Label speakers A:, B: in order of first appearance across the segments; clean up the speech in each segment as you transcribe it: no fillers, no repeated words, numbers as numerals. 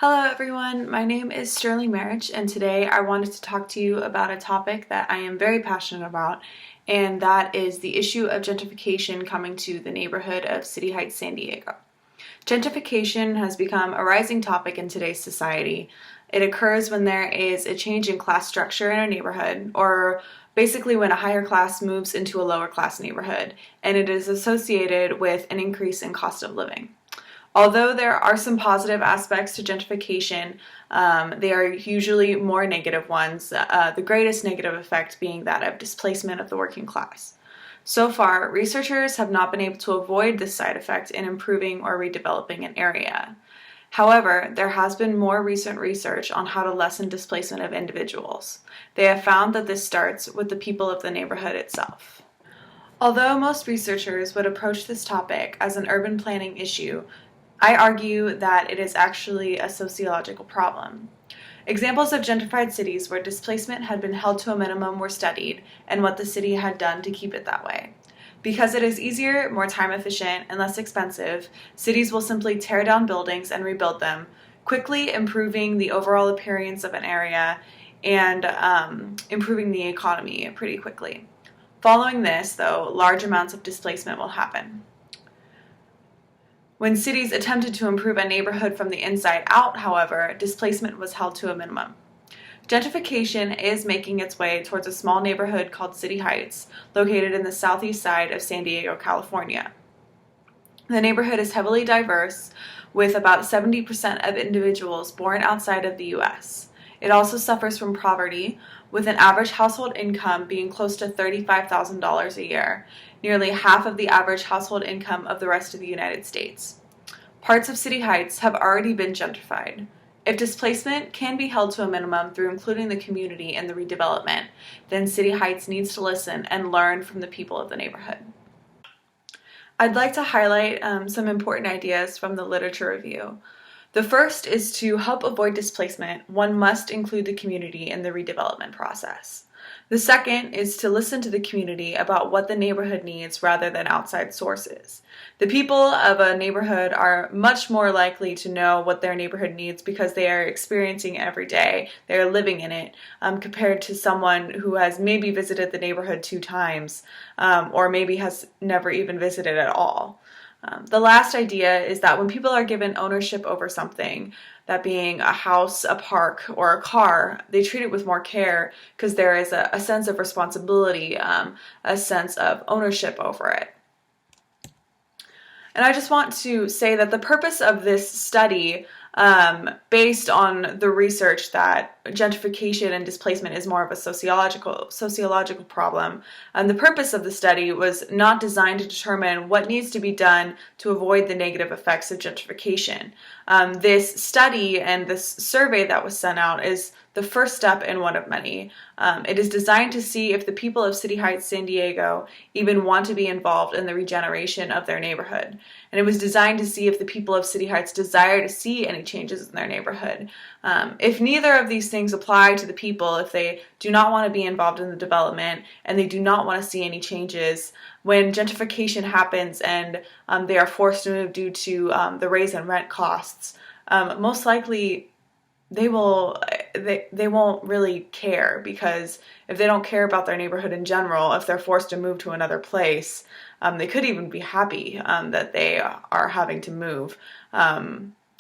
A: Hello everyone, my name is Sterling Marich, and today I wanted to talk to you about a topic that I am very passionate about, and that is the issue of gentrification coming to the neighborhood of City Heights, San Diego. Gentrification has become a rising topic in today's society. It occurs when there is a change in class structure in a neighborhood, or basically when a higher class moves into a lower class neighborhood, and it is associated with an increase in cost of living. Although there are some positive aspects to gentrification, they are usually more negative ones, the greatest negative effect being that of displacement of the working class. So far, researchers have not been able to avoid this side effect in improving or redeveloping an area. However, there has been more recent research on how to lessen displacement of individuals. They have found that this starts with the people of the neighborhood itself. Although most researchers would approach this topic as an urban planning issue, I argue that it is actually a sociological problem. Examples of gentrified cities where displacement had been held to a minimum were studied, and what the city had done to keep it that way. Because it is easier, more time efficient, and less expensive, cities will simply tear down buildings and rebuild them, quickly improving the overall appearance of an area and improving the economy pretty quickly. Following this, though, large amounts of displacement will happen. When cities attempted to improve a neighborhood from the inside out, however, displacement was held to a minimum. Gentrification is making its way towards a small neighborhood called City Heights, located in the southeast side of San Diego, California. The neighborhood is heavily diverse, with about 70% of individuals born outside of the U.S. It also suffers from poverty, with an average household income being close to $35,000 a year, nearly half of the average household income of the rest of the United States. Parts of City Heights have already been gentrified. If displacement can be held to a minimum through including the community in the redevelopment, then City Heights needs to listen and learn from the people of the neighborhood. I'd like to highlight some important ideas from the literature review. The first is to help avoid displacement, one must include the community in the redevelopment process. The second is to listen to the community about what the neighborhood needs rather than outside sources. The people of a neighborhood are much more likely to know what their neighborhood needs because they are experiencing it every day, they are living in it, compared to someone who has maybe visited the neighborhood 2 times or maybe has never even visited at all. The last idea is that when people are given ownership over something, that being a house, a park, or a car, they treat it with more care because there is a sense of responsibility, a sense of ownership over it. And I just want to say that the purpose of this study, based on the research that gentrification and displacement is more of a sociological problem, the purpose of the study was not designed to determine what needs to be done to avoid the negative effects of gentrification. This study and this survey that was sent out is the first step in one of many. It is designed to see if the people of City Heights, San Diego even want to be involved in the regeneration of their neighborhood. And it was designed to see if the people of City Heights desire to see any changes in their neighborhood. If neither of these things apply to the people, if they do not want to be involved in the development and they do not want to see any changes, when gentrification happens and they are forced to move due to the raise in rent costs, most likely they won't really care, because if they don't care about their neighborhood in general, if they're forced to move to another place, they could even be happy that they are having to move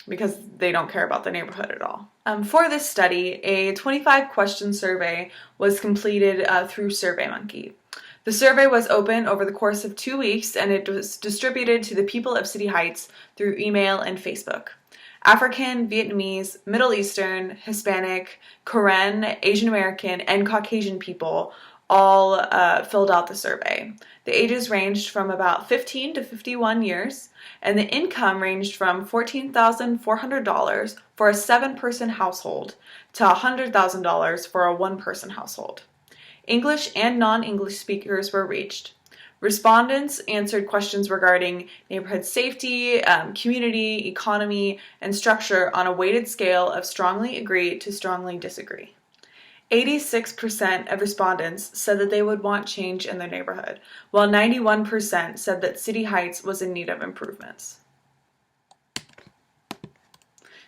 A: because they don't care about the neighborhood at all. For this study, a 25-question survey was completed through SurveyMonkey. The survey was open over the course of 2 weeks, and it was distributed to the people of City Heights through email and Facebook. African, Vietnamese, Middle Eastern, Hispanic, Korean, Asian American, and Caucasian people all filled out the survey. The ages ranged from about 15 to 51 years, and the income ranged from $14,400 for a 7-person household to $100,000 for a 1-person household. English and non-English speakers were reached. Respondents answered questions regarding neighborhood safety, community, economy, and structure on a weighted scale of strongly agree to strongly disagree. 86% of respondents said that they would want change in their neighborhood, while 91% said that City Heights was in need of improvements.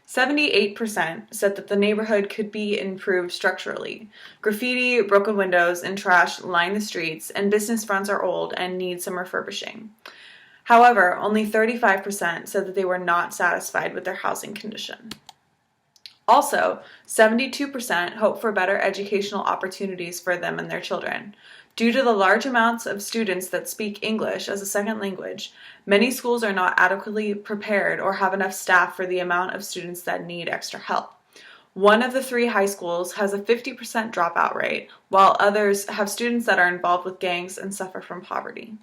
A: 78% said that the neighborhood could be improved structurally. Graffiti, broken windows, and trash line the streets, and business fronts are old and need some refurbishing. However, only 35% said that they were not satisfied with their housing condition. Also, 72% hope for better educational opportunities for them and their children. Due to the large amounts of students that speak English as a second language, many schools are not adequately prepared or have enough staff for the amount of students that need extra help. One of the 3 high schools has a 50% dropout rate, while others have students that are involved with gangs and suffer from poverty.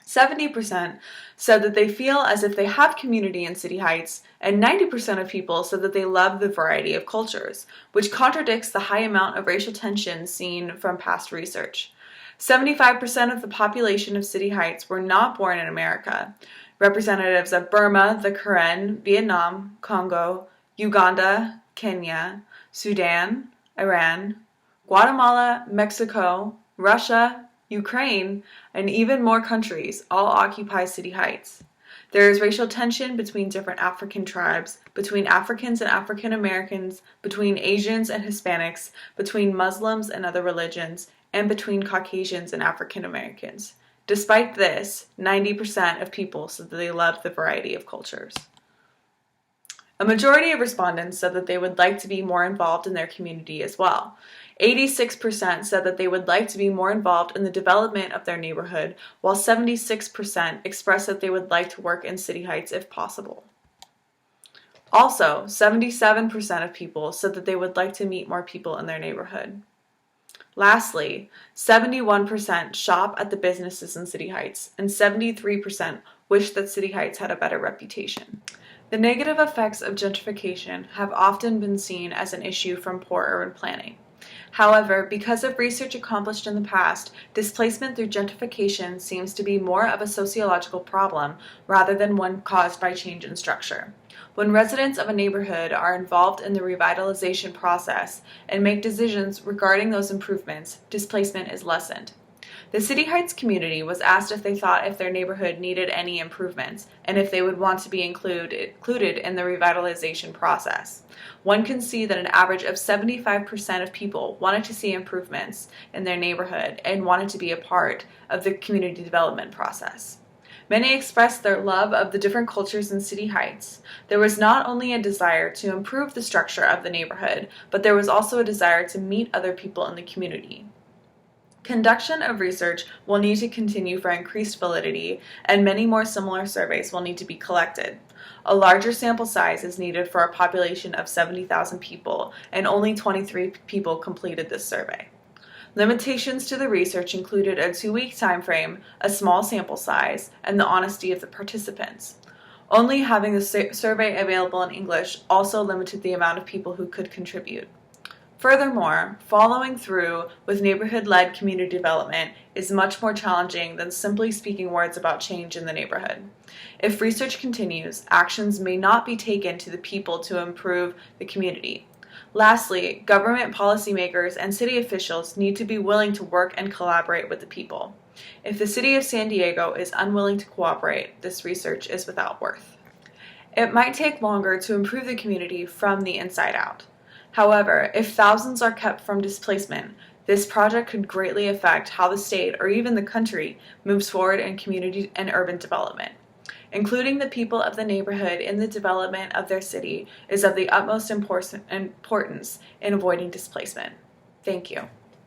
A: 70% said that they feel as if they have community in City Heights, and 90% of people said that they love the variety of cultures, which contradicts the high amount of racial tension seen from past research. 75% of the population of City Heights were not born in America. Representatives of Burma, the Karen, Vietnam, Congo, Uganda, Kenya, Sudan, Iran, Guatemala, Mexico, Russia, Ukraine, and even more countries all occupy City Heights. There is racial tension between different African tribes, between Africans and African Americans, between Asians and Hispanics, between Muslims and other religions, and between Caucasians and African Americans. Despite this, 90% of people said that they loved the variety of cultures. A majority of respondents said that they would like to be more involved in their community as well. 86% said that they would like to be more involved in the development of their neighborhood, while 76% expressed that they would like to work in City Heights if possible. Also, 77% of people said that they would like to meet more people in their neighborhood. Lastly, 71% shop at the businesses in City Heights, and 73% wish that City Heights had a better reputation. The negative effects of gentrification have often been seen as an issue from poor urban planning. However, because of research accomplished in the past, displacement through gentrification seems to be more of a sociological problem rather than one caused by change in structure. When residents of a neighborhood are involved in the revitalization process and make decisions regarding those improvements, displacement is lessened. The City Heights community was asked if they thought if their neighborhood needed any improvements and if they would want to be included in the revitalization process. One can see that an average of 75% of people wanted to see improvements in their neighborhood and wanted to be a part of the community development process. Many expressed their love of the different cultures in City Heights. There was not only a desire to improve the structure of the neighborhood, but there was also a desire to meet other people in the community. Conduction of research will need to continue for increased validity, and many more similar surveys will need to be collected. A larger sample size is needed for a population of 70,000 people, and only 23 people completed this survey. Limitations to the research included a 2-week time frame, a small sample size, and the honesty of the participants. Only having the survey available in English also limited the amount of people who could contribute. Furthermore, following through with neighborhood-led community development is much more challenging than simply speaking words about change in the neighborhood. If research continues, actions may not be taken to the people to improve the community. Lastly, government policymakers and city officials need to be willing to work and collaborate with the people. If the city of San Diego is unwilling to cooperate, this research is without worth. It might take longer to improve the community from the inside out. However, if thousands are kept from displacement, this project could greatly affect how the state or even the country moves forward in community and urban development. Including the people of the neighborhood in the development of their city is of the utmost importance in avoiding displacement. Thank you.